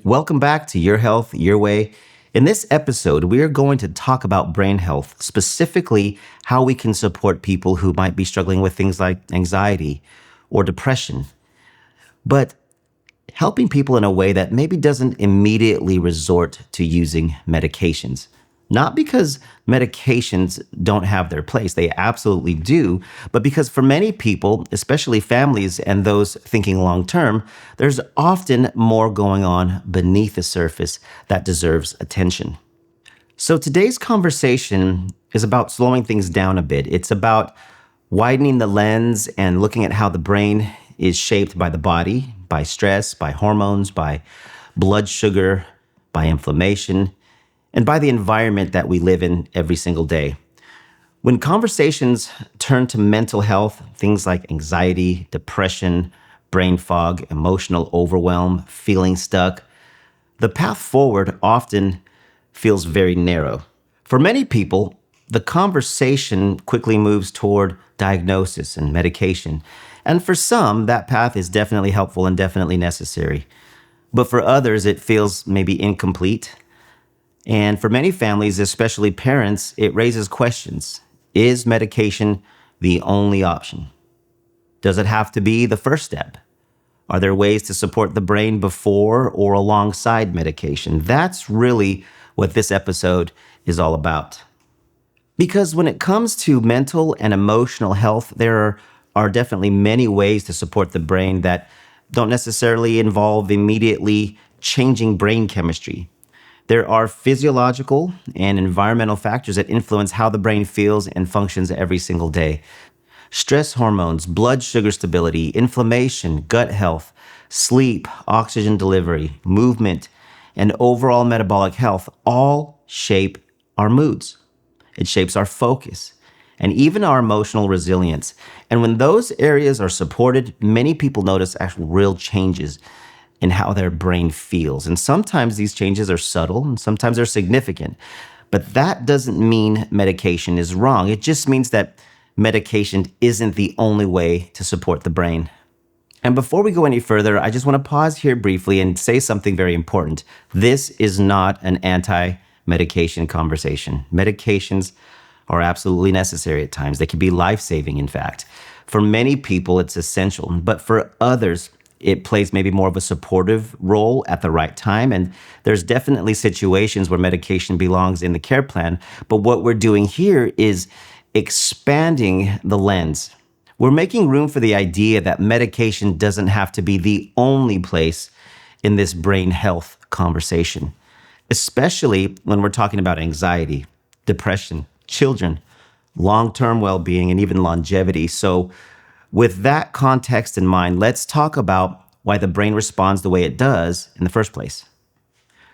Welcome back to Your Health, Your Way. In this episode, we are going to talk about brain health, specifically how we can support people who might be struggling with things like anxiety or depression, but helping people in a way that maybe doesn't immediately resort to using medications. Not because medications don't have their place, they absolutely do, but because for many people, especially families and those thinking long term, there's often more going on beneath the surface that deserves attention. So today's conversation is about slowing things down a bit. It's about widening the lens and looking at how the brain is shaped by the body, by stress, by hormones, by blood sugar, by inflammation, and by the environment that we live in every single day. When conversations turn to mental health, things like anxiety, depression, brain fog, emotional overwhelm, feeling stuck, the path forward often feels very narrow. For many people, the conversation quickly moves toward diagnosis and medication. And for some, that path is definitely helpful and definitely necessary. But for others, it feels maybe incomplete. And for many families, especially parents, it raises questions. Is medication the only option? Does it have to be the first step? Are there ways to support the brain before or alongside medication? That's really what this episode is all about. Because when it comes to mental and emotional health, there are definitely many ways to support the brain that don't necessarily involve immediately changing brain chemistry. There are physiological and environmental factors that influence how the brain feels and functions every single day. Stress hormones, blood sugar stability, inflammation, gut health, sleep, oxygen delivery, movement, and overall metabolic health all shape our moods. It shapes our focus and even our emotional resilience. And when those areas are supported, many people notice actual real changes in how their brain feels. And sometimes these changes are subtle and sometimes they're significant. But that doesn't mean medication is wrong. It just means that medication isn't the only way to support the brain. And before we go any further, I just want to pause here briefly and say something very important. This is not an anti-medication conversation. Medications are absolutely necessary at times. They can be life-saving, in fact. For many people, it's essential. But for others, it plays maybe more of a supportive role at the right time. And there's definitely situations where medication belongs in the care plan. But what we're doing here is expanding the lens. We're making room for the idea that medication doesn't have to be the only place in this brain health conversation, especially when we're talking about anxiety, depression, children, long-term well-being, and even longevity. So with that context in mind, let's talk about why the brain responds the way it does in the first place.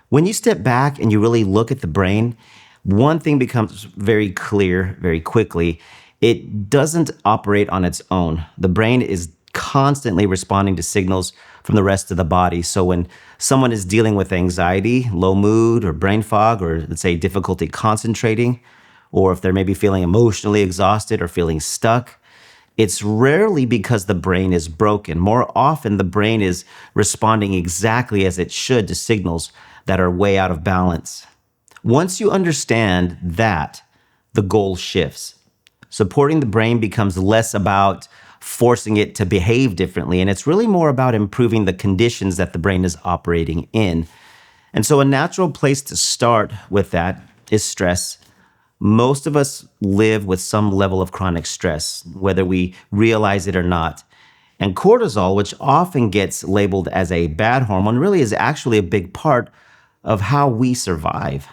When you step back and you really look at the brain, one thing becomes very clear very quickly. It doesn't operate on its own. The brain is constantly responding to signals from the rest of the body. So when someone is dealing with anxiety, low mood, or brain fog, or let's say difficulty concentrating, or if they're maybe feeling emotionally exhausted or feeling stuck, it's rarely because the brain is broken. More often, the brain is responding exactly as it should to signals that are way out of balance. Once you understand that, the goal shifts. Supporting the brain becomes less about forcing it to behave differently, and it's really more about improving the conditions that the brain is operating in. And so a natural place to start with that is stress. Most of us live with some level of chronic stress, whether we realize it or not. And cortisol, which often gets labeled as a bad hormone, really is actually a big part of how we survive.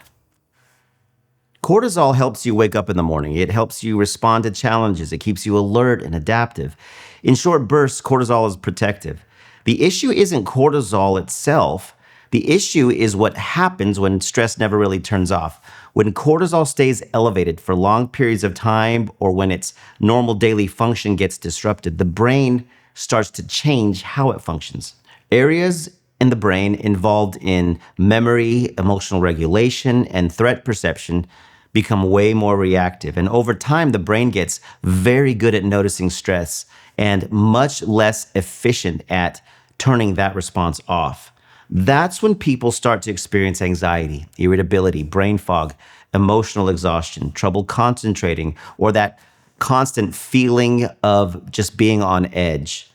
Cortisol helps you wake up in the morning. It helps you respond to challenges. It keeps you alert and adaptive. In short bursts, cortisol is protective. The issue isn't cortisol itself. The issue is what happens when stress never really turns off. When cortisol stays elevated for long periods of time or when its normal daily function gets disrupted, the brain starts to change how it functions. Areas in the brain involved in memory, emotional regulation, and threat perception become way more reactive. And over time, the brain gets very good at noticing stress and much less efficient at turning that response off. That's when people start to experience anxiety, irritability, brain fog, emotional exhaustion, trouble concentrating, or that constant feeling of just being on edge.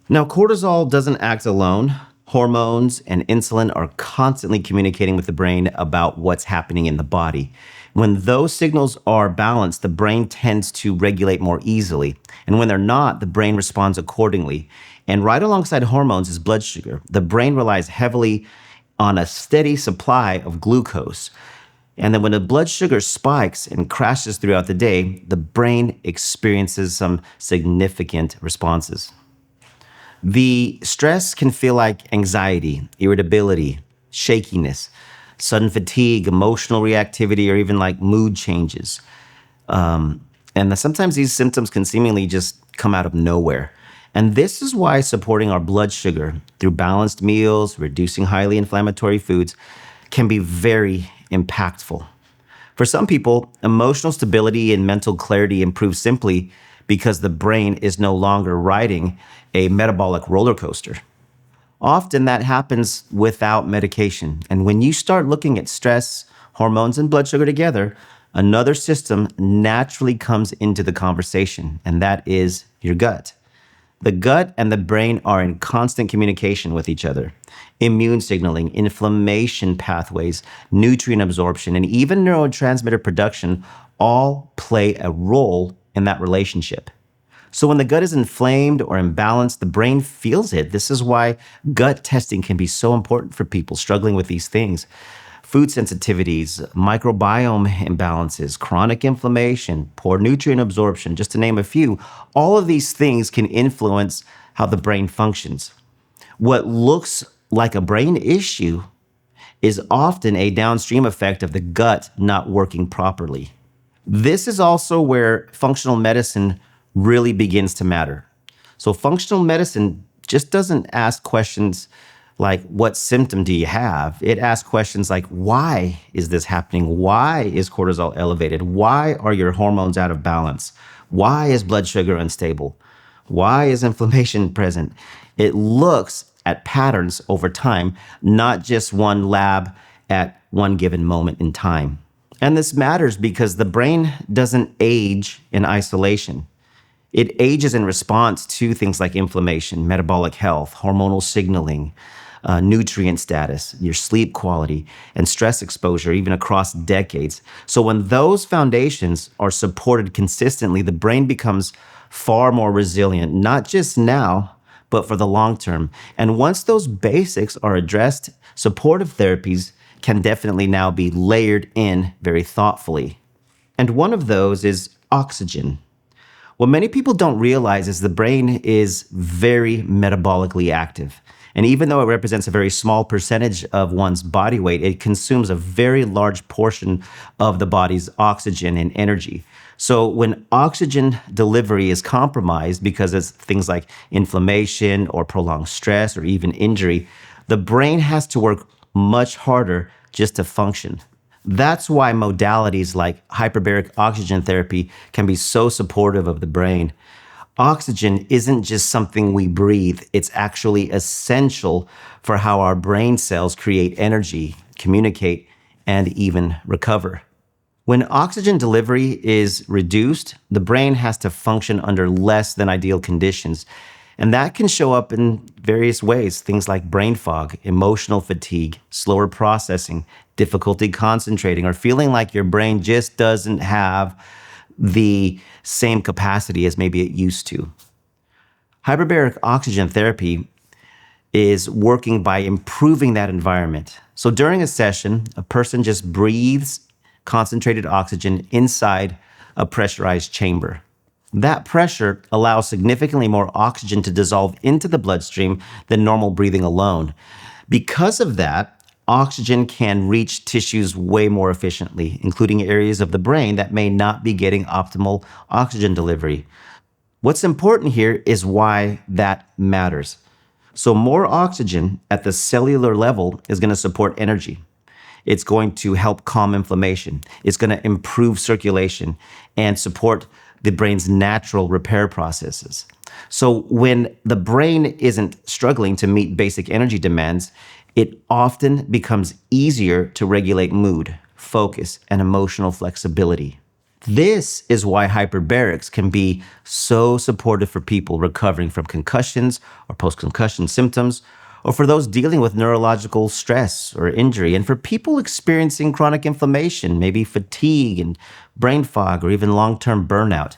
Now, cortisol doesn't act alone. Hormones and insulin are constantly communicating with the brain about what's happening in the body. When those signals are balanced, the brain tends to regulate more easily. And when they're not, the brain responds accordingly. And right alongside hormones is blood sugar. The brain relies heavily on a steady supply of glucose. And then when the blood sugar spikes and crashes throughout the day, the brain experiences some significant responses. The stress can feel like anxiety, irritability, shakiness, sudden fatigue, emotional reactivity, or even like mood changes. Sometimes these symptoms can seemingly just come out of nowhere. And this is why supporting our blood sugar through balanced meals, reducing highly inflammatory foods, can be very impactful. For some people, emotional stability and mental clarity improve simply because the brain is no longer riding a metabolic roller coaster. Often that happens without medication. And when you start looking at stress, hormones, and blood sugar together, another system naturally comes into the conversation, and that is your gut. The gut and the brain are in constant communication with each other. Immune signaling, inflammation pathways, nutrient absorption, and even neurotransmitter production all play a role in that relationship. So when the gut is inflamed or imbalanced, the brain feels it. This is why gut testing can be so important for people struggling with these things. Food sensitivities, microbiome imbalances, chronic inflammation, poor nutrient absorption, just to name a few, all of these things can influence how the brain functions. What looks like a brain issue is often a downstream effect of the gut not working properly. This is also where functional medicine really begins to matter. So, functional medicine just doesn't ask questions like, what symptom do you have? It asks questions like, why is this happening? Why is cortisol elevated? Why are your hormones out of balance? Why is blood sugar unstable? Why is inflammation present? It looks at patterns over time, not just one lab at one given moment in time. And this matters because the brain doesn't age in isolation. It ages in response to things like inflammation, metabolic health, hormonal signaling, nutrient status, your sleep quality, and stress exposure, even across decades. So when those foundations are supported consistently, the brain becomes far more resilient, not just now, but for the long term. And once those basics are addressed, supportive therapies can definitely now be layered in very thoughtfully. And one of those is oxygen. What many people don't realize is the brain is very metabolically active. And even though it represents a very small percentage of one's body weight, it consumes a very large portion of the body's oxygen and energy. So when oxygen delivery is compromised because of things like inflammation or prolonged stress or even injury, the brain has to work much harder just to function. That's why modalities like hyperbaric oxygen therapy can be so supportive of the brain. Oxygen isn't just something we breathe, it's actually essential for how our brain cells create energy, communicate, and even recover. When oxygen delivery is reduced, the brain has to function under less than ideal conditions. And that can show up in various ways, things like brain fog, emotional fatigue, slower processing, difficulty concentrating, or feeling like your brain just doesn't have the same capacity as maybe it used to. Hyperbaric oxygen therapy is working by improving that environment. So during a session, a person just breathes concentrated oxygen inside a pressurized chamber. That pressure allows significantly more oxygen to dissolve into the bloodstream than normal breathing alone. Because of that, oxygen can reach tissues way more efficiently, including areas of the brain that may not be getting optimal oxygen delivery. What's important here is why that matters. So more oxygen at the cellular level is going to support energy. It's going to help calm inflammation. It's going to improve circulation and support the brain's natural repair processes. So when the brain isn't struggling to meet basic energy demands, it often becomes easier to regulate mood, focus, and emotional flexibility. This is why hyperbarics can be so supportive for people recovering from concussions or post concussion symptoms, or for those dealing with neurological stress or injury, and for people experiencing chronic inflammation, maybe fatigue and brain fog, or even long term burnout.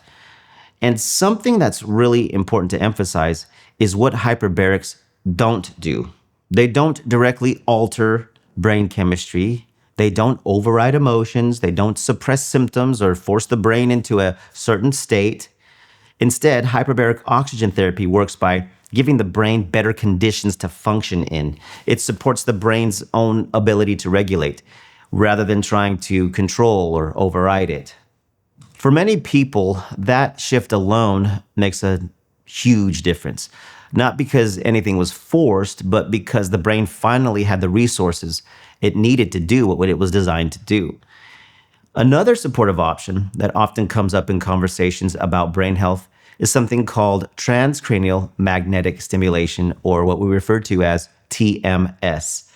And something that's really important to emphasize is what hyperbarics don't do. They don't directly alter brain chemistry. They don't override emotions. They don't suppress symptoms or force the brain into a certain state. Instead, hyperbaric oxygen therapy works by giving the brain better conditions to function in. It supports the brain's own ability to regulate rather than trying to control or override it. For many people, that shift alone makes a huge difference. Not because anything was forced, but because the brain finally had the resources it needed to do what it was designed to do. Another supportive option that often comes up in conversations about brain health is something called transcranial magnetic stimulation, or what we refer to as TMS.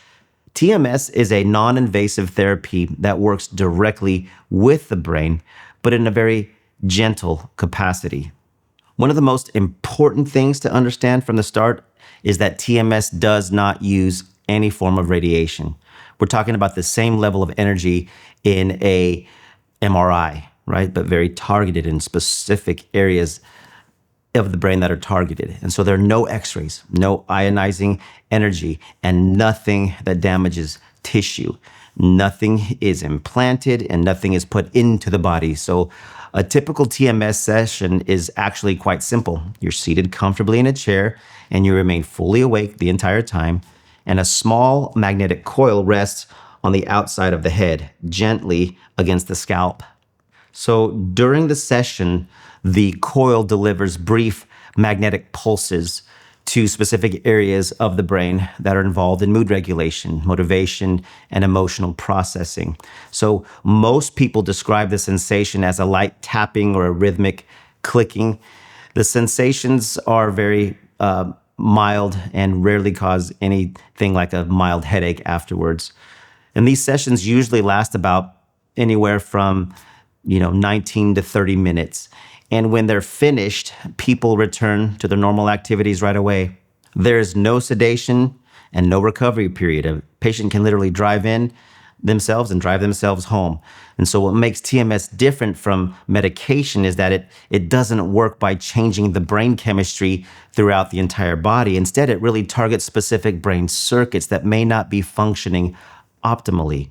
TMS is a non invasive therapy that works directly with the brain, but in a very gentle capacity. One of the most important things to understand from the start is that TMS does not use any form of radiation. We're talking about the same level of energy in a MRI, right? But very targeted in specific areas of the brain that are targeted. And so there are no x-rays, no ionizing energy, and nothing that damages tissue. Nothing is implanted and nothing is put into the body. So a typical TMS session is actually quite simple. You're seated comfortably in a chair and you remain fully awake the entire time. And a small magnetic coil rests on the outside of the head, gently against the scalp. So during the session, the coil delivers brief magnetic pulses to specific areas of the brain that are involved in mood regulation, motivation, and emotional processing. So most people describe the sensation as a light tapping or a rhythmic clicking. The sensations are very mild and rarely cause anything like a mild headache afterwards. And these sessions usually last about anywhere from 19 to 30 minutes. And when they're finished, people return to their normal activities right away. There is no sedation and no recovery period. A patient can literally drive in themselves and drive themselves home. And so what makes TMS different from medication is that it doesn't work by changing the brain chemistry throughout the entire body. Instead, it really targets specific brain circuits that may not be functioning optimally.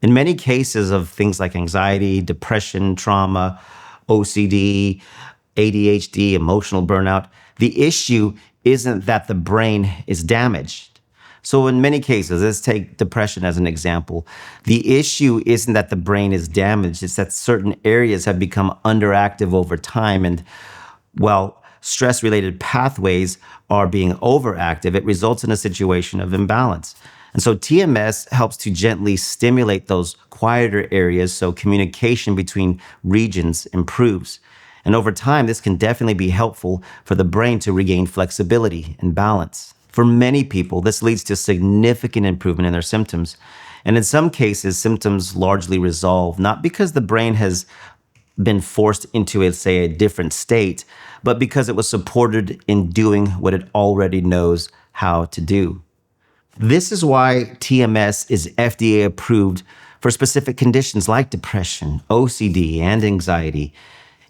In many cases of things like anxiety, depression, trauma, OCD, ADHD, emotional burnout, the issue isn't that the brain is damaged. So in many cases, let's take depression as an example. The issue isn't that the brain is damaged, it's that certain areas have become underactive over time. And while stress-related pathways are being overactive, it results in a situation of imbalance. And so TMS helps to gently stimulate those quieter areas so communication between regions improves. And over time, this can definitely be helpful for the brain to regain flexibility and balance. For many people, this leads to significant improvement in their symptoms. And in some cases, symptoms largely resolve, not because the brain has been forced into, a different state, but because it was supported in doing what it already knows how to do. This is why TMS is FDA approved for specific conditions like depression, OCD, and anxiety.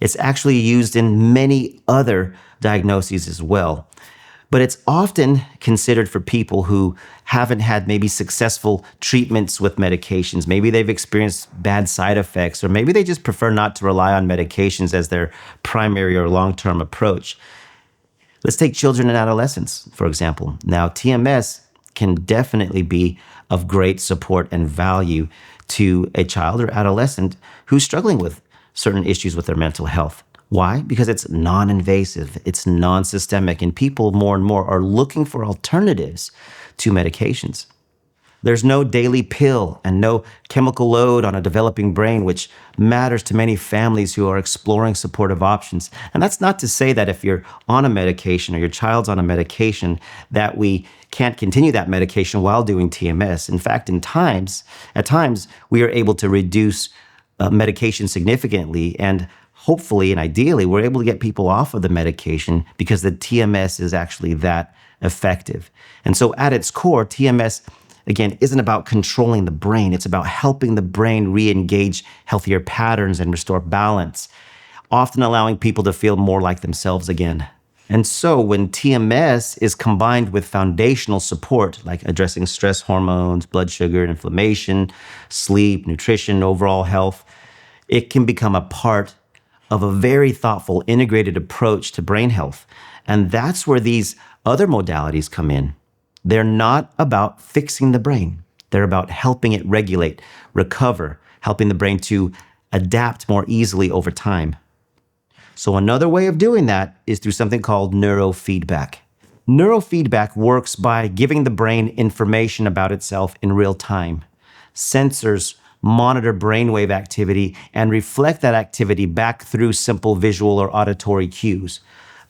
It's actually used in many other diagnoses as well. But it's often considered for people who haven't had maybe successful treatments with medications. Maybe they've experienced bad side effects, or maybe they just prefer not to rely on medications as their primary or long-term approach. Let's take children and adolescents, for example. Now, TMS can definitely be of great support and value to a child or adolescent who's struggling with certain issues with their mental health. Why? Because it's non-invasive, it's non-systemic, and people more and more are looking for alternatives to medications. There's no daily pill and no chemical load on a developing brain, which matters to many families who are exploring supportive options. And that's not to say that if you're on a medication or your child's on a medication, that we can't continue that medication while doing TMS. In fact, at times, we are able to reduce medication significantly, and hopefully and ideally, we're able to get people off of the medication because the TMS is actually that effective. And so at its core, TMS, again, isn't about controlling the brain. It's about helping the brain re-engage healthier patterns and restore balance, often allowing people to feel more like themselves again. And so when TMS is combined with foundational support, like addressing stress hormones, blood sugar, inflammation, sleep, nutrition, overall health, it can become a part of a very thoughtful, integrated approach to brain health. And that's where these other modalities come in. They're not about fixing the brain. They're about helping it regulate, recover, helping the brain to adapt more easily over time. So another way of doing that is through something called neurofeedback. Neurofeedback works by giving the brain information about itself in real time. Sensors monitor brainwave activity and reflect that activity back through simple visual or auditory cues.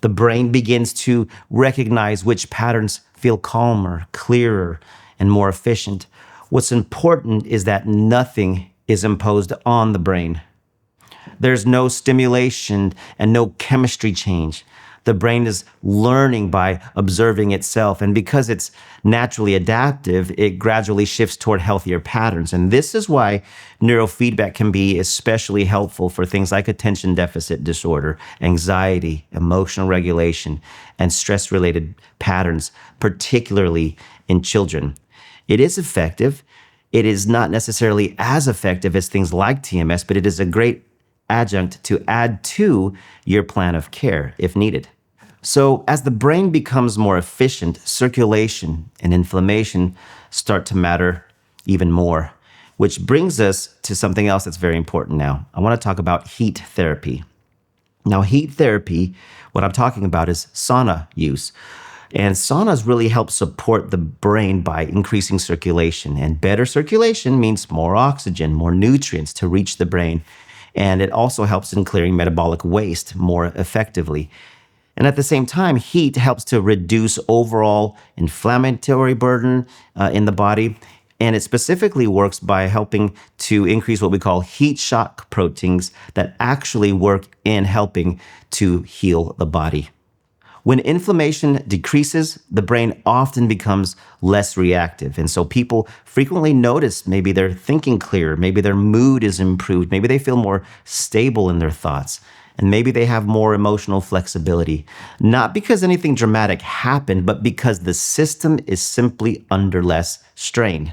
The brain begins to recognize which patterns feel calmer, clearer, and more efficient. What's important is that nothing is imposed on the brain. There's no stimulation and no chemistry change. The brain is learning by observing itself. And because it's naturally adaptive, it gradually shifts toward healthier patterns. And this is why neurofeedback can be especially helpful for things like attention deficit disorder, anxiety, emotional regulation, and stress-related patterns, particularly in children. It is effective. It is not necessarily as effective as things like TMS, but it is a great adjunct to add to your plan of care if needed. So as the brain becomes more efficient, circulation and inflammation start to matter even more, which brings us to something else that's very important now. I want to talk about heat therapy. Now, heat therapy, what I'm talking about is sauna use. And saunas really help support the brain by increasing circulation. And better circulation means more oxygen, more nutrients to reach the brain. And it also helps in clearing metabolic waste more effectively. And at the same time, heat helps to reduce overall inflammatory burden in the body. And it specifically works by helping to increase what we call heat shock proteins that actually work in helping to heal the body. When inflammation decreases, the brain often becomes less reactive. And so people frequently notice maybe they're thinking clearer, maybe their mood is improved, maybe they feel more stable in their thoughts, and maybe they have more emotional flexibility. Not because anything dramatic happened, but because the system is simply under less strain.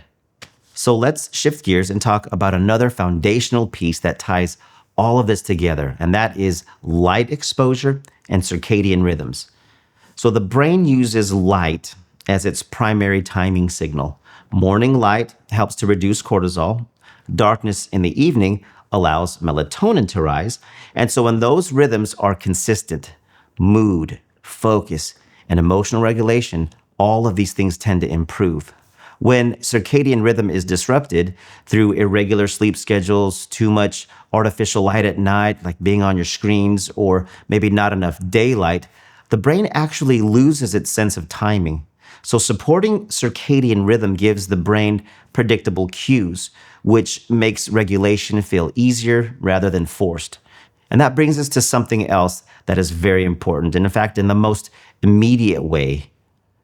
So let's shift gears and talk about another foundational piece that ties all of this together, and that is light exposure and circadian rhythms. So the brain uses light as its primary timing signal. Morning light helps to reduce cortisol. Darkness in the evening allows melatonin to rise. And so when those rhythms are consistent, mood, focus, and emotional regulation, all of these things tend to improve. When circadian rhythm is disrupted through irregular sleep schedules, too much artificial light at night, like being on your screens, or maybe not enough daylight, the brain actually loses its sense of timing. So supporting circadian rhythm gives the brain predictable cues, which makes regulation feel easier rather than forced. And that brings us to something else that is very important. And in fact, in the most immediate way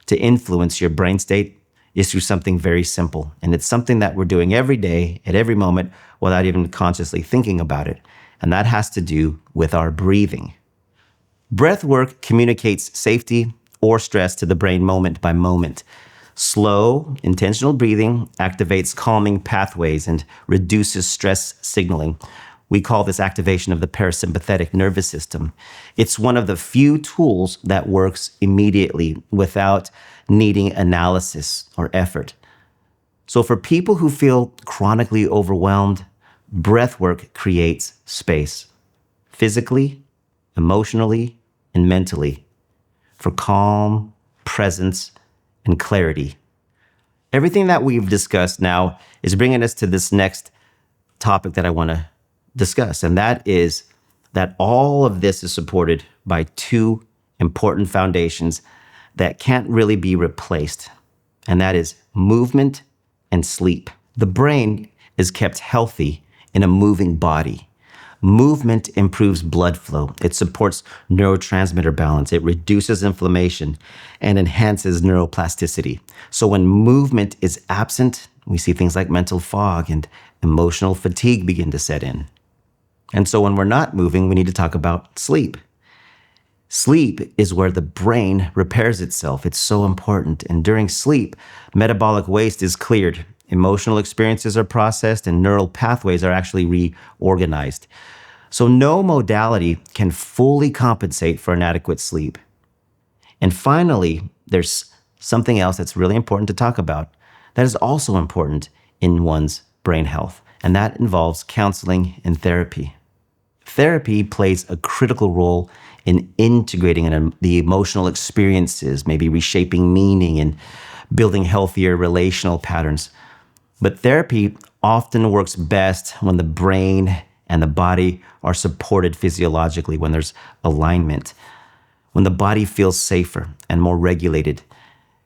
to influence your brain state is through something very simple. And it's something that we're doing every day, at every moment, without even consciously thinking about it. And that has to do with our breathing. Breath work communicates safety or stress to the brain moment by moment. Slow, intentional breathing activates calming pathways and reduces stress signaling. We call this activation of the parasympathetic nervous system. It's one of the few tools that works immediately without needing analysis or effort. So for people who feel chronically overwhelmed, breath work creates space, physically, emotionally, and mentally, for calm, presence, and clarity. Everything that we've discussed now is bringing us to this next topic that I want to discuss, and that is that all of this is supported by two important foundations that can't really be replaced, and that is movement and sleep. The brain is kept healthy in a moving body. Movement improves blood flow. It supports neurotransmitter balance. It reduces inflammation and enhances neuroplasticity. So when movement is absent, we see things like mental fog and emotional fatigue begin to set in. And so when we're not moving, we need to talk about sleep. Sleep is where the brain repairs itself. It's so important. And during sleep, metabolic waste is cleared. Emotional experiences are processed and neural pathways are actually reorganized. So no modality can fully compensate for inadequate sleep. And finally, there's something else that's really important to talk about that is also important in one's brain health, and that involves counseling and therapy. Therapy plays a critical role in integrating the emotional experiences, maybe reshaping meaning and building healthier relational patterns. But therapy often works best when the brain and the body are supported physiologically, when there's alignment, when the body feels safer and more regulated.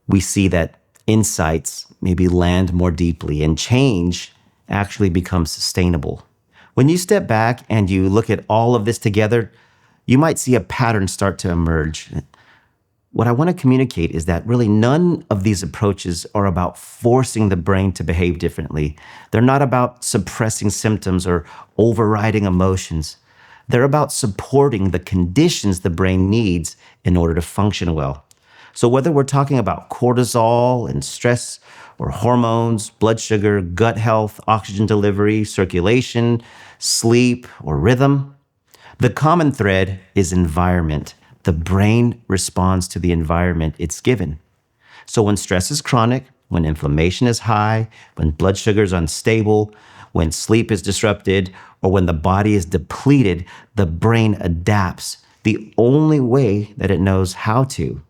We see that insights maybe land more deeply and change actually becomes sustainable. When you step back and you look at all of this together, you might see a pattern start to emerge. What I want to communicate is that really none of these approaches are about forcing the brain to behave differently. They're not about suppressing symptoms or overriding emotions. They're about supporting the conditions the brain needs in order to function well. So whether we're talking about cortisol and stress or hormones, blood sugar, gut health, oxygen delivery, circulation, sleep, or rhythm, the common thread is environment. The brain responds to the environment it's given. So when stress is chronic, when inflammation is high, when blood sugar is unstable, when sleep is disrupted, or when the body is depleted, the brain adapts the only way that it knows how to.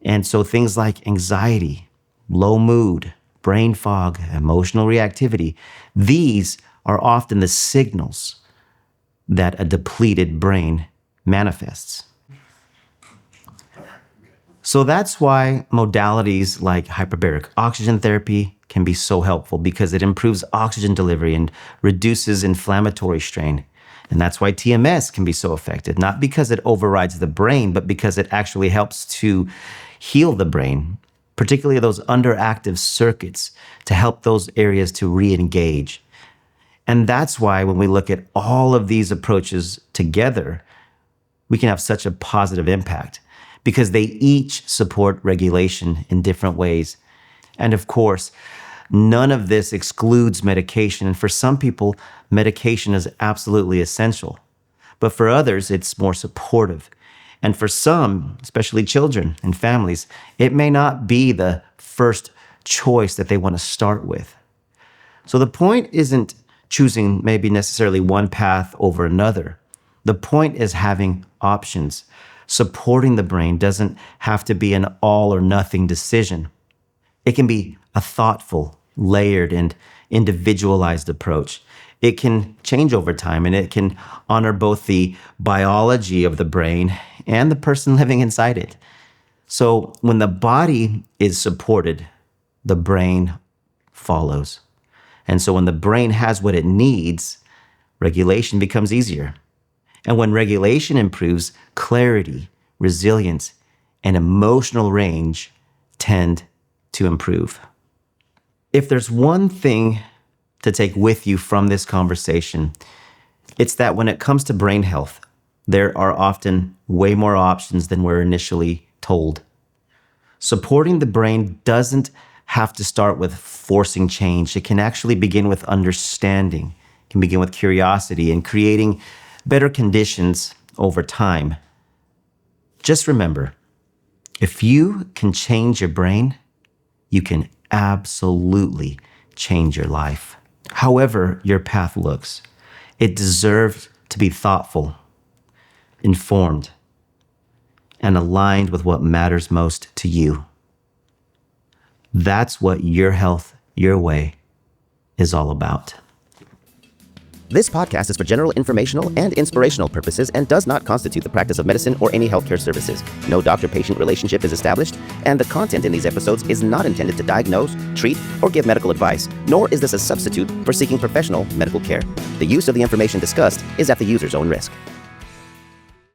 And so things like anxiety, low mood, brain fog, emotional reactivity, these are often the signals that a depleted brain manifests. So that's why modalities like hyperbaric oxygen therapy can be so helpful, because it improves oxygen delivery and reduces inflammatory strain. And that's why TMS can be so effective, not because it overrides the brain, but because it actually helps to heal the brain, particularly those underactive circuits, to help those areas to re-engage. And that's why when we look at all of these approaches together, we can have such a positive impact, because they each support regulation in different ways. And of course, none of this excludes medication. And for some people, medication is absolutely essential. But for others, it's more supportive. And for some, especially children and families, it may not be the first choice that they want to start with. So the point isn't choosing maybe necessarily one path over another. The point is having options. Supporting the brain doesn't have to be an all or nothing decision. It can be a thoughtful, layered, and individualized approach. It can change over time, and it can honor both the biology of the brain and the person living inside it. So when the body is supported, the brain follows. And so when the brain has what it needs, regulation becomes easier. And when regulation improves, clarity, resilience, and emotional range tend to improve. If there's one thing to take with you from this conversation, it's that when it comes to brain health, there are often way more options than we're initially told. Supporting the brain doesn't have to start with forcing change. It can actually begin with understanding. It can begin with curiosity and creating better conditions over time. Just remember, if you can change your brain, you can absolutely change your life. However your path looks, it deserves to be thoughtful, informed, and aligned with what matters most to you. That's what Your Health, Your Way is all about. This podcast is for general informational and inspirational purposes and does not constitute the practice of medicine or any healthcare services. No doctor-patient relationship is established, and the content in these episodes is not intended to diagnose, treat, or give medical advice, nor is this a substitute for seeking professional medical care. The use of the information discussed is at the user's own risk.